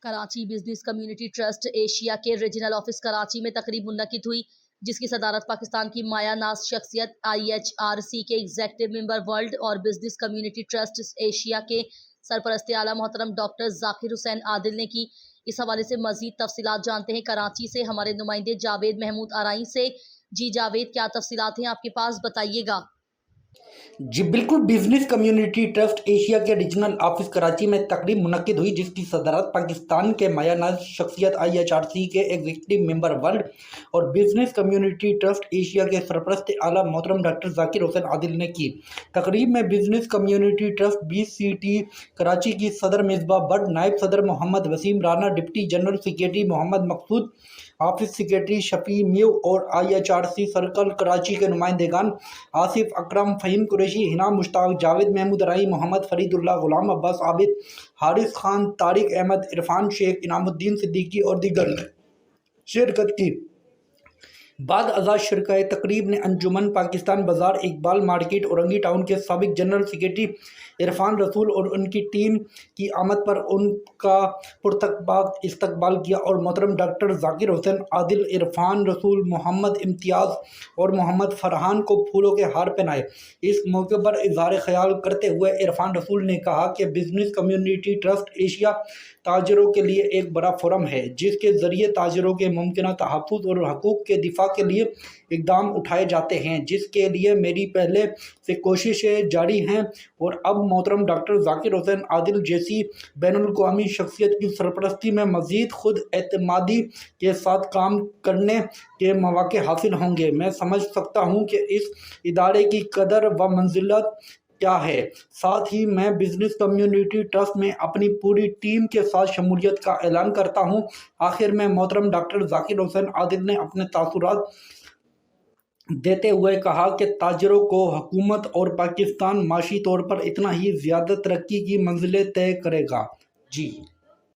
Karachi business community trust Asia के regional office Karachi में तकरीब मुनक्किद हुई, जिसकी सदारत पाकिस्तान की माया नाज शख्सियत IHRC के एग्जेक्टिव मेंबर वर्ल्ड और बिजनेस कम्युनिटी ट्रस्ट एशिया के सरपरस्त आला मोहतरम डॉक्टर जाकिर हुसैन आदिल ने की। इस हवाले से मजीद तफसीलात जानते हैं कराची से हमारे नुमाइंदे जावेद महमूद आराई से। जी जावेद, क्या तफसीलात हैं आपके पास, बताइएगा। जी बिल्कुल, बिजनेस कम्युनिटी ट्रस्ट एशिया के रीजनल ऑफिस कराची में तकरीब मुनक्किद हुई, जिसकी सदारत पाकिस्तान के मायानाज शख्सियत IHRC के एग्जीक्यूटिव मेंबर वर्ल्ड और बिजनेस कम्युनिटी ट्रस्ट एशिया के सरपरस्त आला मोहतरम डॉक्टर जाकिर हुसैन आदिल ने की। तकरीब में business community trust BCT Karachi की सदर मिसबा भट्ट, नायब सदर Mohammad Waseem Rana, deputy general secretary Mohammad Maqsood, office secretary Shafi म्यू और IHRC सर्कल कराची के नुमाइंदेगान आसिफ अकरम, फहीम कुरैशी, हिना मुश्ताक, जावेद महमूद राई, मोहम्मद फरीदुल्लाह, गुलाम अब्बास आबिद, हारिस खान, तारिक अहमद, इरफान शेख, इनामुद्दीन सिद्दीकी और दीगर ने शिरकत की। बाद अज़ा शुरकाए तकरीब ने अंजुमन पाकिस्तान बाजार, इकबाल मार्केट, औरंगी टाउन के साबिक जनरल सेक्रेटरी इरफान रसूल और उनकी टीम की आमद पर उनका पुरतकबाद इस्तकबाल किया और मोहतरम डॉक्टर जाकिर हुसैन आदिल, इरफान रसूल, मोहम्मद इम्तियाज़ और मोहम्मद फरहान को फूलों के हार पहनाए। इस मौके पर इजहार ख्याल करते हुए इरफान रसूल ने कहा कि बिजनेस कम्युनिटी ट्रस्ट एशिया ताजरों के लिए एक बड़ा फोरम है, जिसके ज़रिए ताजरों के मुमकिन तहफ़्फ़ुज़ और हकूक़ के दिफा के लिए इक़दाम उठाए जाते हैं, जिसके लिए मेरी पहले से कोशिशें जारी हैं और अब मोहतरम डॉक्टर जाकिर हुसैन आदिल जैसी बैनुल-अक़वामी शख्सियत की सरपरस्ती में मज़ीद खुद एतमादी के साथ काम करने के मौक़े हासिल होंगे। मैं समझ सकता हूँ कि इस इदारे की कदर व मंजिलत क्या है। साथ ही मैं बिजनेस कम्युनिटी ट्रस्ट में अपनी पूरी टीम के साथ शमूलियत का ऐलान करता हूँ। आखिर में मोहतरम डॉक्टर जाकिर हुसैन आदिल ने अपने तासुरात देते हुए कहा कि ताजरों को हुकूमत और पाकिस्तान माशी तौर पर इतना ही ज़्यादा तरक्की की मंजिलें तय करेगा। जी।